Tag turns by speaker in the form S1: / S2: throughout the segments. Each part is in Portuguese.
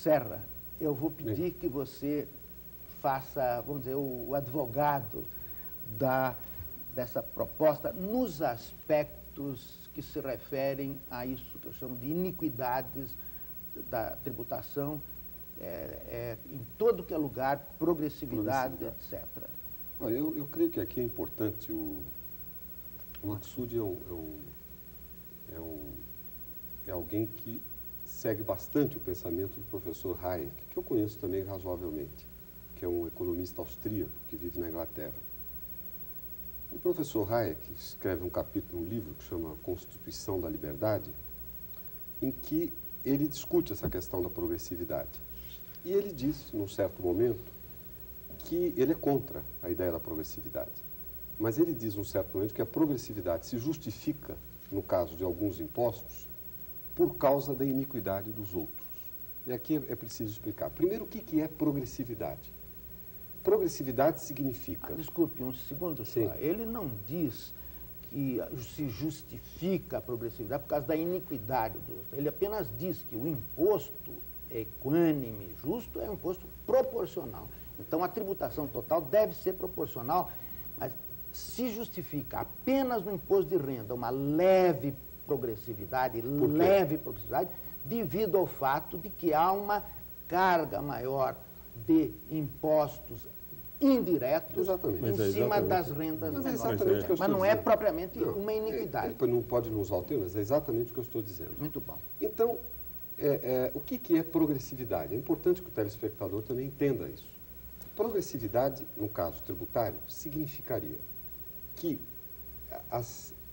S1: Serra, eu vou pedir que você faça, vamos dizer, o advogado dessa proposta nos aspectos que se referem a isso que eu chamo de iniquidades da tributação, em todo que é lugar, progressividade, etc.
S2: Olha, eu creio que aqui é importante, o Maksud é alguém que segue bastante o pensamento do professor Hayek, que eu conheço também razoavelmente, que é um economista austríaco que vive na Inglaterra. O professor Hayek escreve um capítulo, um livro que chama Constituição da Liberdade, em que ele discute essa questão da progressividade. E ele diz, num certo momento, que ele é contra a ideia da progressividade. Mas ele diz, num certo momento, que a progressividade se justifica, no caso de alguns impostos, por causa da iniquidade dos outros. E aqui é preciso explicar. Primeiro, o que é progressividade? Progressividade significa...
S1: Desculpe, um segundo só. Ele não diz que se justifica a progressividade por causa da iniquidade dos outros. Ele apenas diz que o imposto equânime, justo, é um imposto proporcional. Então, a tributação total deve ser proporcional, mas se justifica apenas no imposto de renda uma leve progressividade, devido ao fato de que há uma carga maior de impostos indiretos em cima das rendas menores. Mas não é propriamente uma iniquidade.
S2: Ele não pode nos usar o termo, mas é exatamente o que eu estou dizendo.
S1: Muito bom.
S2: Então, o que é progressividade? É importante que o telespectador também entenda isso. Progressividade, no caso tributário, significaria que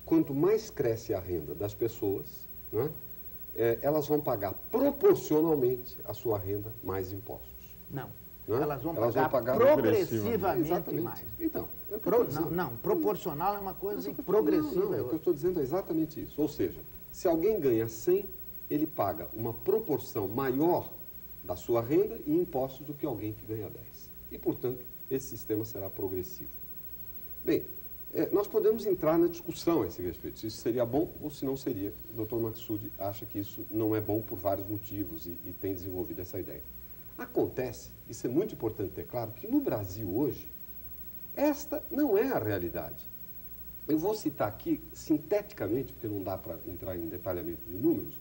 S2: quanto mais cresce a renda das pessoas, né, elas vão pagar proporcionalmente à sua renda mais impostos.
S1: Não.
S2: Né?
S1: Elas vão pagar progressivamente mais.
S2: Então,
S1: proporcional é uma coisa e progressiva é
S2: outra. O que eu estou dizendo é exatamente isso. Ou seja, se alguém ganha 100, ele paga uma proporção maior da sua renda e impostos do que alguém que ganha 10. E, portanto, esse sistema será progressivo. Bem, nós podemos entrar na discussão a esse respeito, se isso seria bom ou se não seria. O Dr. Maksud acha que isso não é bom por vários motivos e tem desenvolvido essa ideia. Acontece, isso é muito importante ter claro, que no Brasil hoje, esta não é a realidade. Eu vou citar aqui, sinteticamente, porque não dá para entrar em detalhamento de números,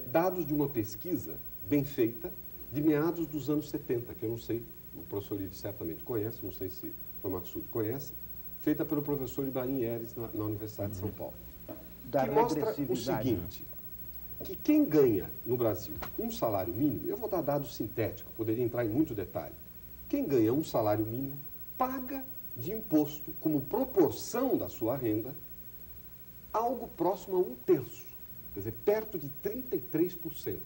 S2: dados de uma pesquisa bem feita de meados dos anos 70, que eu não sei, o professor Ives certamente conhece, não sei se o Dr. Maksud conhece, feita pelo professor Ibrahim Yeres na Universidade de São Paulo, que mostra o seguinte, que quem ganha no Brasil um salário mínimo, eu vou dar dados sintéticos, poderia entrar em muito detalhe, quem ganha um salário mínimo paga de imposto, como proporção da sua renda, algo próximo a 1/3, quer dizer, perto de 33%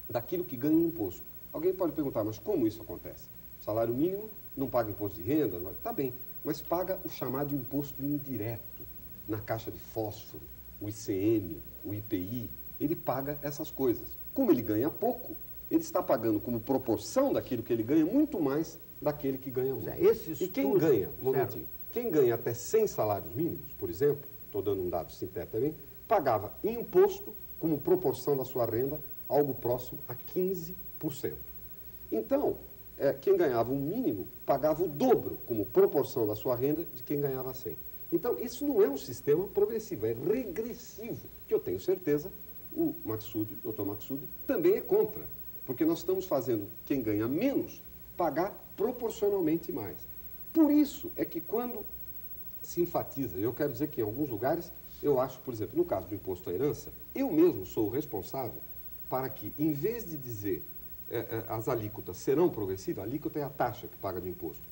S2: daquilo que ganha em imposto. Alguém pode perguntar, mas como isso acontece? O salário mínimo não paga imposto de renda? Está bem, mas paga o chamado imposto indireto, na caixa de fósforo, o ICM, o IPI, ele paga essas coisas. Como ele ganha pouco, ele está pagando como proporção daquilo que ele ganha muito mais daquele que ganha muito. E quem ganha, um momentinho, quem ganha até 100 salários mínimos, por exemplo, estou dando um dado sintético também, pagava imposto como proporção da sua renda algo próximo a 15%. Então, quem ganhava um mínimo pagava o dobro como proporção da sua renda de quem ganhava 100. Então, isso não é um sistema progressivo, é regressivo, que eu tenho certeza o Maksud, o Dr. Maksud, também é contra, porque nós estamos fazendo quem ganha menos pagar proporcionalmente mais. Por isso é que quando se enfatiza, eu quero dizer que em alguns lugares, eu acho, por exemplo, no caso do imposto à herança, eu mesmo sou o responsável para que, em vez de dizer as alíquotas serão progressivas, a alíquota é a taxa que paga de imposto,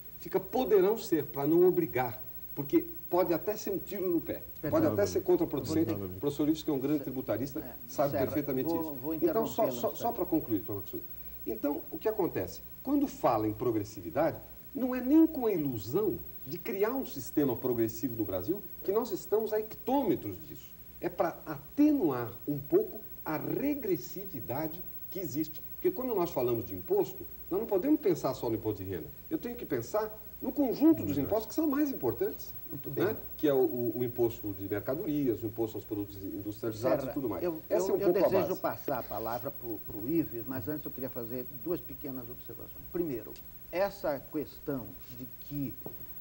S2: poderão ser, para não obrigar, porque pode até ser um tiro no pé, pode até ser contraproducente. O professor Ives, que é um grande tributarista, sabe perfeitamente isso. Então, só para concluir, Dr. Maksud. Então, o que acontece? Quando fala em progressividade, não é nem com a ilusão de criar um sistema progressivo no Brasil, que nós estamos a hectômetros disso. É para atenuar um pouco a regressividade que existe. Porque quando nós falamos de imposto, nós não podemos pensar só no imposto de renda. Eu tenho que pensar no conjunto dos impostos que são mais importantes.
S1: Muito bem.
S2: Né? Que é o imposto de mercadorias, o imposto aos produtos industrializados e tudo mais. Essa é um
S1: eu
S2: pouco a
S1: desejo
S2: base.
S1: passar a palavra para o Ives, mas antes eu queria fazer duas pequenas observações. Primeiro, essa questão de que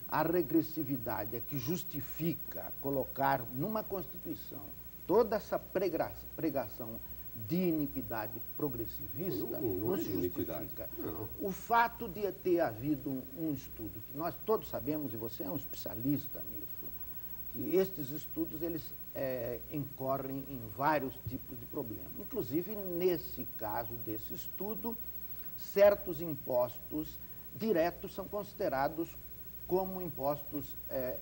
S1: a regressividade é que justifica colocar numa Constituição toda essa pregação de iniquidade progressivista,
S2: não é
S1: se
S2: iniquidade.
S1: justifica.
S2: Não.
S1: O fato de ter havido um estudo, que nós todos sabemos, e você é um especialista nisso, que estes estudos eles incorrem em vários tipos de problemas. Inclusive, nesse caso desse estudo, certos impostos diretos são considerados como impostos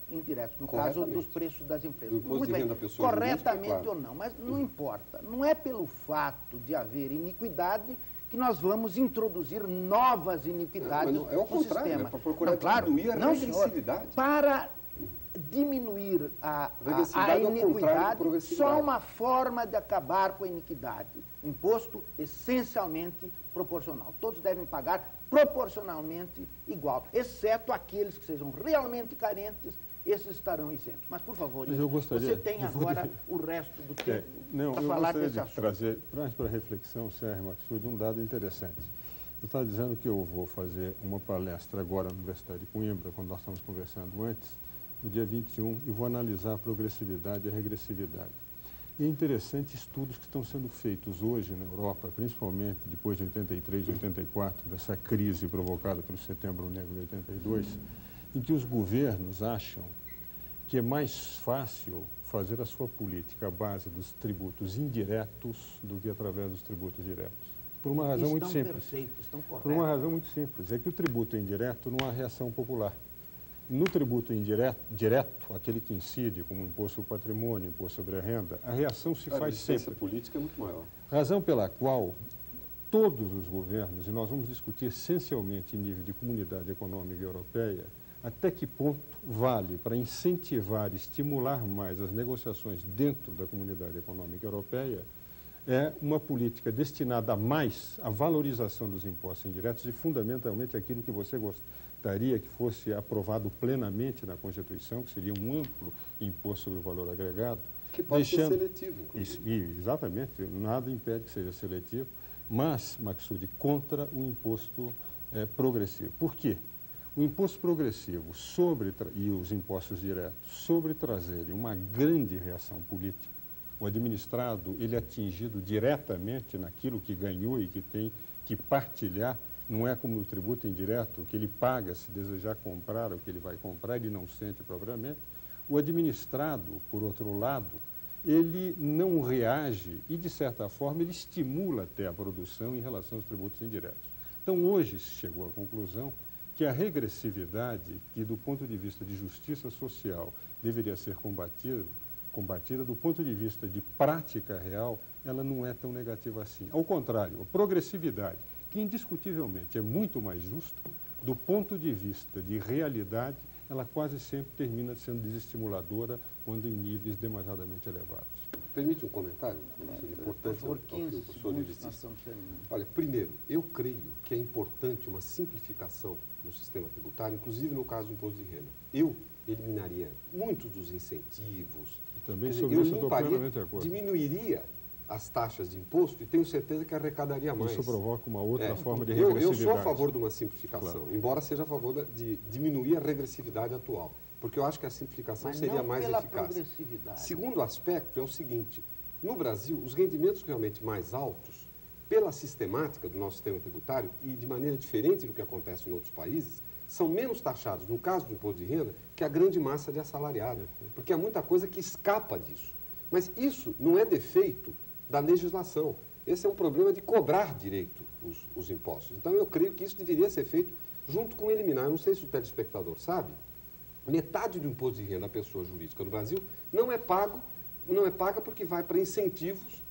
S1: indiretos, no caso dos preços das empresas.
S2: Do imposto de renda pessoal
S1: corretamente
S2: jurídica, claro.
S1: ou não, mas não importa. Não é pelo fato de haver iniquidade que nós vamos introduzir novas iniquidades
S2: Não, é o
S1: no
S2: contrário,
S1: sistema.
S2: é para procurar diminuir a regressividade.
S1: Para diminuir a
S2: Regressividade é o contrário de
S1: iniquidade,
S2: progressividade.
S1: só uma forma de acabar com a iniquidade. Imposto essencialmente proporcional. Todos devem pagar proporcionalmente igual, exceto aqueles que sejam realmente carentes, esses estarão isentos. Mas, por favor, você tem agora o resto do tempo para falar desse assunto.
S3: Trazer para a reflexão, Sérgio Maxud, um dado interessante. Eu estava dizendo que eu vou fazer uma palestra agora na Universidade de Coimbra, quando nós estamos conversando antes, no dia 21, e vou analisar a progressividade e a regressividade. E é interessante estudos que estão sendo feitos hoje na Europa, principalmente depois de 83, 84, dessa crise provocada pelo Setembro Negro de 82, em que os governos acham que é mais fácil fazer a sua política à base dos tributos indiretos do que através dos tributos diretos. Por uma razão muito simples.
S1: Estão corretos.
S3: Por uma razão muito simples, é que o tributo indireto não há reação popular. No tributo direto, aquele que incide, como o imposto sobre o patrimônio, imposto sobre a renda, a reação se faz sempre.
S2: A política é muito maior.
S3: Razão pela qual todos os governos, e nós vamos discutir essencialmente em nível de comunidade econômica europeia, até que ponto vale para incentivar e estimular mais as negociações dentro da comunidade econômica europeia, é uma política destinada a mais à valorização dos impostos indiretos e fundamentalmente aquilo que você gostaria que fosse aprovado plenamente na Constituição, que seria um amplo imposto sobre o valor agregado.
S2: Que pode ser seletivo.
S3: Exatamente, nada impede que seja seletivo, mas, Maxud, contra o imposto progressivo. Por quê? O imposto progressivo e os impostos diretos, sobre trazerem uma grande reação política, o administrado, ele é atingido diretamente naquilo que ganhou e que tem que partilhar, não é como no tributo indireto, que ele paga se desejar comprar o que ele vai comprar, ele não sente propriamente. O administrado, por outro lado, ele não reage e, de certa forma, ele estimula até a produção em relação aos tributos indiretos. Então, hoje se chegou à conclusão que a regressividade, que do ponto de vista de justiça social deveria ser combatida, do ponto de vista de prática real, ela não é tão negativa assim. Ao contrário, a progressividade, que indiscutivelmente é muito mais justa, do ponto de vista de realidade, ela quase sempre termina sendo desestimuladora quando em níveis demasiadamente elevados.
S2: Permite um comentário? Importante
S1: por favor, 15 segundos, nós estamos terminando.
S2: Olha, primeiro, eu creio que é importante uma simplificação no sistema tributário, inclusive no caso do imposto de renda. Eu eliminaria muitos dos incentivos.
S3: Também sobre isso eu estou plenamente de acordo.
S2: Diminuiria as taxas de imposto e tenho certeza que arrecadaria mais.
S3: Isso provoca uma outra forma de regressividade.
S2: Eu sou a favor de uma simplificação,
S3: claro,
S2: embora seja a favor de diminuir a regressividade atual, porque eu acho que a simplificação seria mais eficaz. Segundo aspecto é o seguinte, no Brasil, os rendimentos realmente mais altos, pela sistemática do nosso sistema tributário e de maneira diferente do que acontece em outros países, são menos taxados, no caso do imposto de renda, que a grande massa de assalariados, porque há muita coisa que escapa disso. Mas isso não é defeito da legislação. Esse é um problema de cobrar direito os impostos. Então, eu creio que isso deveria ser feito junto com eliminar. Eu não sei se o telespectador sabe, metade do imposto de renda da pessoa jurídica no Brasil não é paga porque vai para incentivos,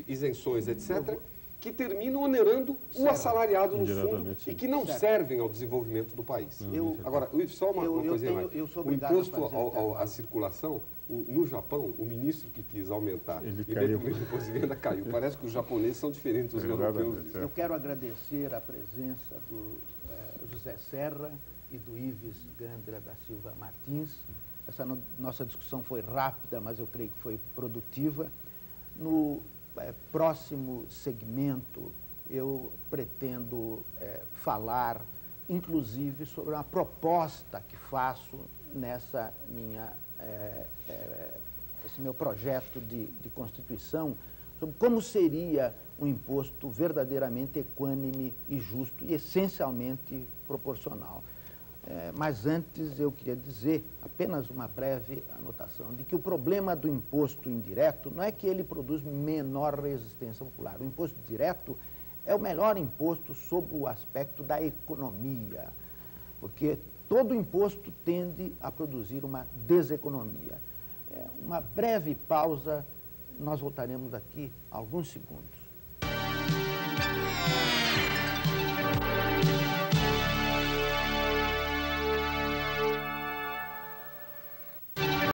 S2: isenções, etc., que terminam onerando o assalariado no fundo e que não servem ao desenvolvimento do país. Agora, só uma coisinha mais. O imposto à circulação, no Japão, o ministro que quis aumentar e diminuir o imposto de renda caiu. Parece que os japoneses são diferentes dos europeus.
S1: Eu quero agradecer a presença do José Serra, e do Ives Gandra da Silva Martins. Essa nossa discussão foi rápida, mas eu creio que foi produtiva. No próximo segmento, eu pretendo falar, inclusive, sobre uma proposta que faço nessa esse meu projeto de Constituição, sobre como seria um imposto verdadeiramente equânime e justo e essencialmente proporcional. Mas antes eu queria dizer, apenas uma breve anotação, de que o problema do imposto indireto não é que ele produz menor resistência popular. O imposto direto é o melhor imposto sob o aspecto da economia, porque todo imposto tende a produzir uma deseconomia. Uma breve pausa, nós voltaremos daqui a alguns segundos.